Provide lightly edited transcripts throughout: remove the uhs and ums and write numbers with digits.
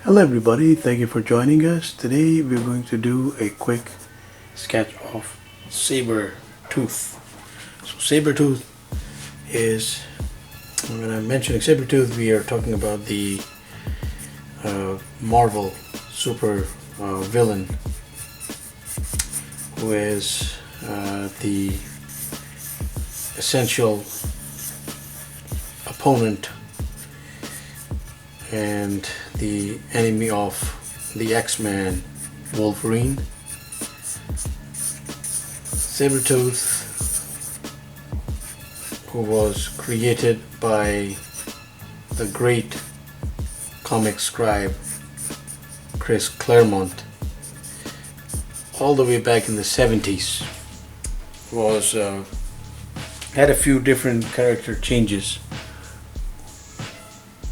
Hello everybody, thank you for joining us. Today we're going to do a quick sketch of Sabretooth. So Sabretooth is, when I'm mentioning Sabretooth, we are talking about the Marvel super villain who is the essential opponent and the enemy of the X-Men Wolverine. Sabretooth, who was created by the great comic scribe Chris Claremont all the way back in the 70s, was had a few different character changes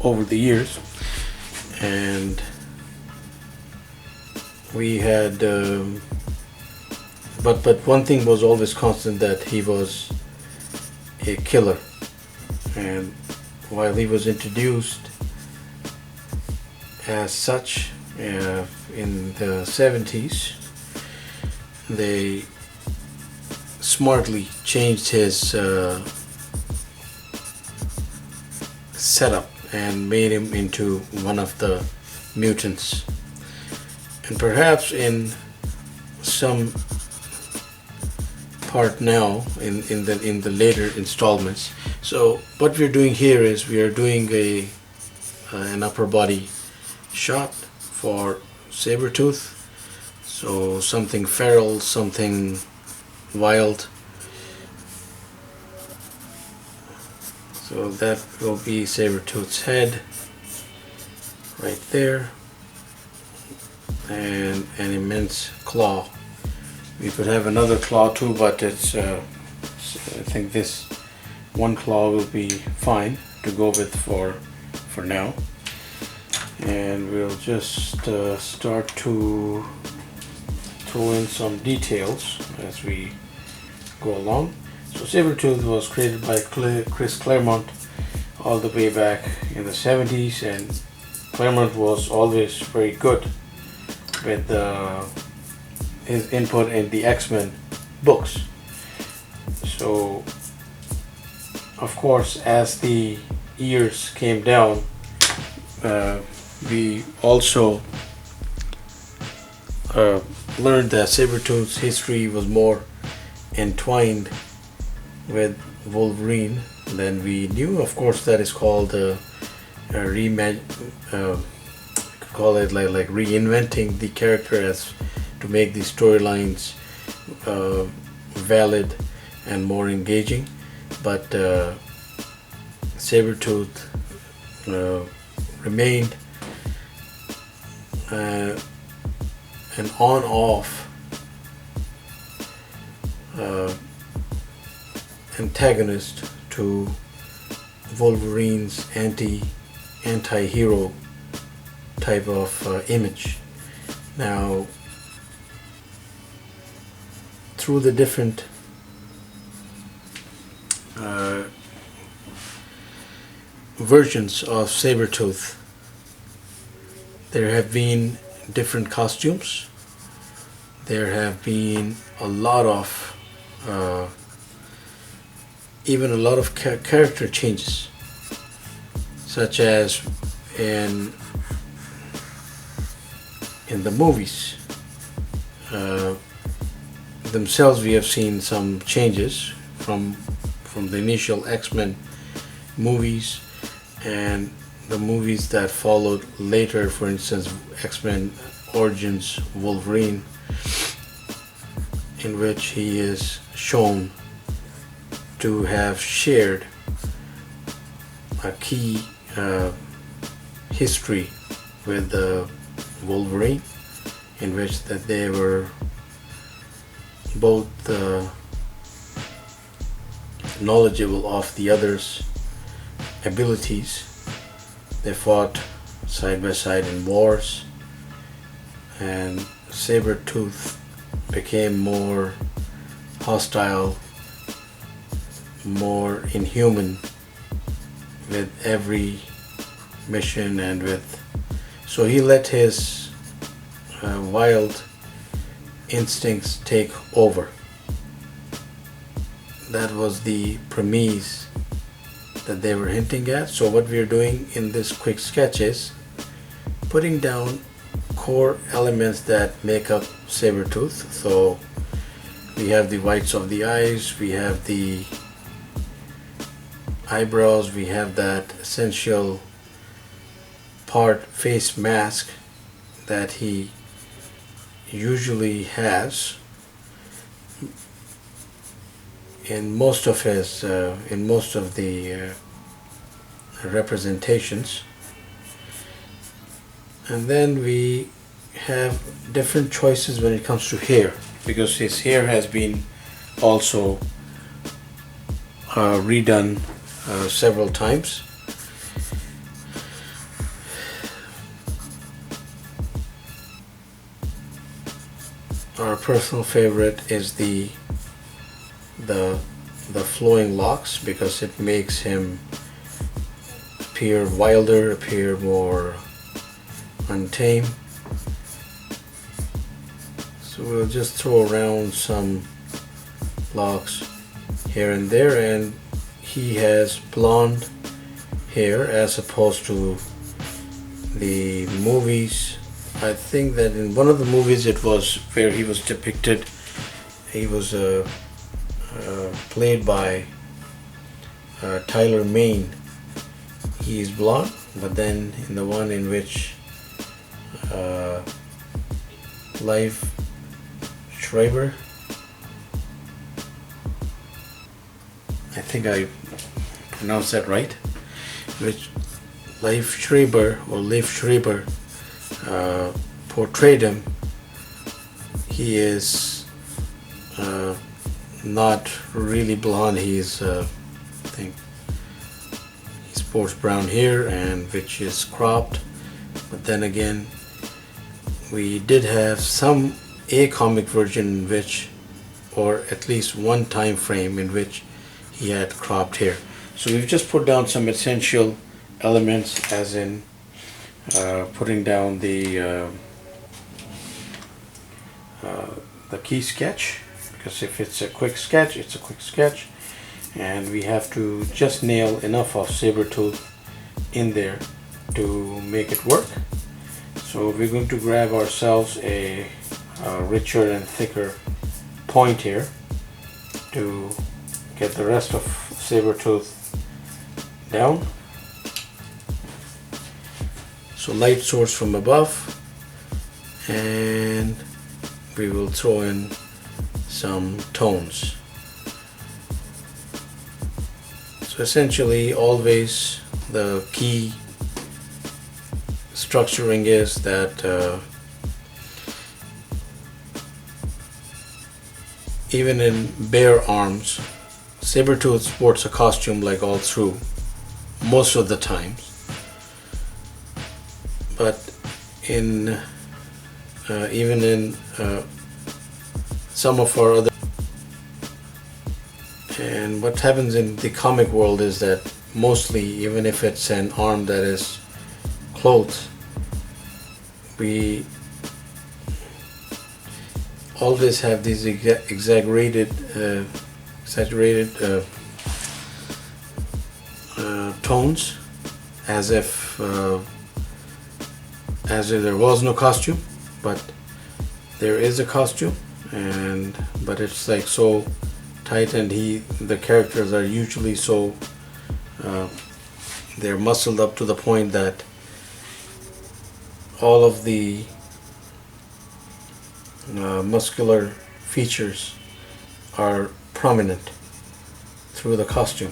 over the years, and we had but one thing was always constant, that he was a killer. And while he was introduced as such in the 70s, they smartly changed his setup and made him into one of the mutants. And perhaps in some part now in the later installments. So what we're doing here is we are doing an upper body shot for Sabretooth. So something feral, something wild. So that will be Sabretooth's head right there, and an immense claw. We could have another claw too, but it's I think this one claw will be fine to go with for now. And we'll just start to throw in some details as we go along. So Sabretooth was created by Chris Claremont all the way back in the 70s, and Claremont was always very good with his input in the X-Men books. So of course, as the years came down, we also learned that Sabretooth's history was more entwined with Wolverine than we knew. Of course, that is called call it like reinventing the character, as to make the storylines valid and more engaging. But Sabretooth remained an on-off antagonist to Wolverine's anti-hero type of image. Now, through the different versions of Sabretooth, there have been different costumes. There have been a lot of even a lot of character changes, such as in the movies themselves. We have seen some changes from the initial X-Men movies and the movies that followed later. For instance, X-Men Origins Wolverine, in which he is shown to have shared a key history with Wolverine, in which that they were both knowledgeable of the other's abilities. They fought side by side in wars, and Sabretooth became more hostile, more inhuman with every mission and with So he let his wild instincts take over. That was the premise that they were hinting at. So what we are doing in this quick sketch is putting down core elements that make up Sabretooth. So we have the whites of the eyes, we have the eyebrows, we have that essential part face mask that he usually has in most of his the representations. And then we have different choices when it comes to hair, because his hair has been also redone several times. Our personal favorite is the flowing locks, because it makes him appear wilder, appear more untamed. So we'll just throw around some locks here and there, and he has blonde hair as opposed to the movies. I think that in one of the movies it was where he was depicted, he was played by Tyler Maine. He is blonde, but then in the one in which Life Schreiber, I think I pronounced that right, which Life Schreiber portrayed him, he is not really blonde. He's I think he sports brown hair, and which is cropped. But then again, we did have a comic version in which, or at least one time frame in which he had cropped hair. So we've just put down some essential elements, as in putting down the key sketch, because if it's a quick sketch, it's a quick sketch, and we have to just nail enough of Sabretooth in there to make it work. So we're going to grab ourselves a richer and thicker point here to get the rest of Sabretooth down. So light source from above, and we will throw in some tones. So essentially, always the key structuring is that even in bare arms, Sabretooth sports a costume like all through most of the times. But in even in some of our other, and what happens in the comic world is that mostly, even if it's an arm that is clothed, we always have these exaggerated tones, as if there was no costume, but there is a costume, but it's like so tight, and the characters are usually so they're muscled up to the point that all of the muscular features are prominent through the costume.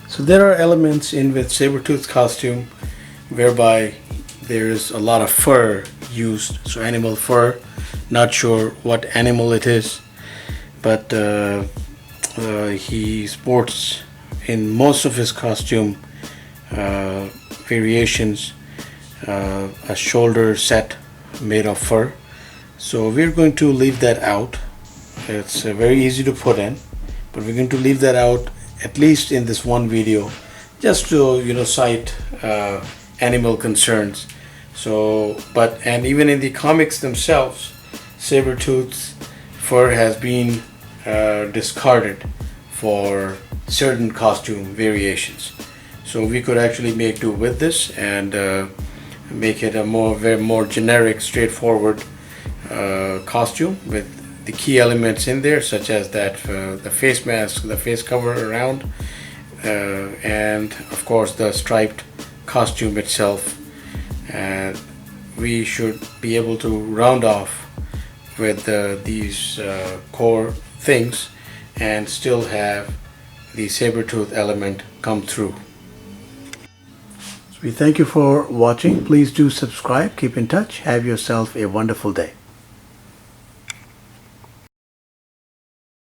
So there are elements in with Sabretooth's costume whereby there is a lot of fur used, so animal fur. Not sure what animal it is, but he sports in most of his costume variations a shoulder set made of fur. So we're going to leave that out. It's very easy to put in, but we're going to leave that out at least in this one video, just to cite animal concerns. So, and even in the comics themselves, Sabretooth's fur has been discarded for certain costume variations. So we could actually make do with this and make it a more generic, straightforward costume with the key elements in there, such as that the face mask, the face cover around, and of course the striped costume itself. And we should be able to round off with these core things and still have the Sabretooth element come through. So we thank you for watching. Please do subscribe, keep in touch, have yourself a wonderful day.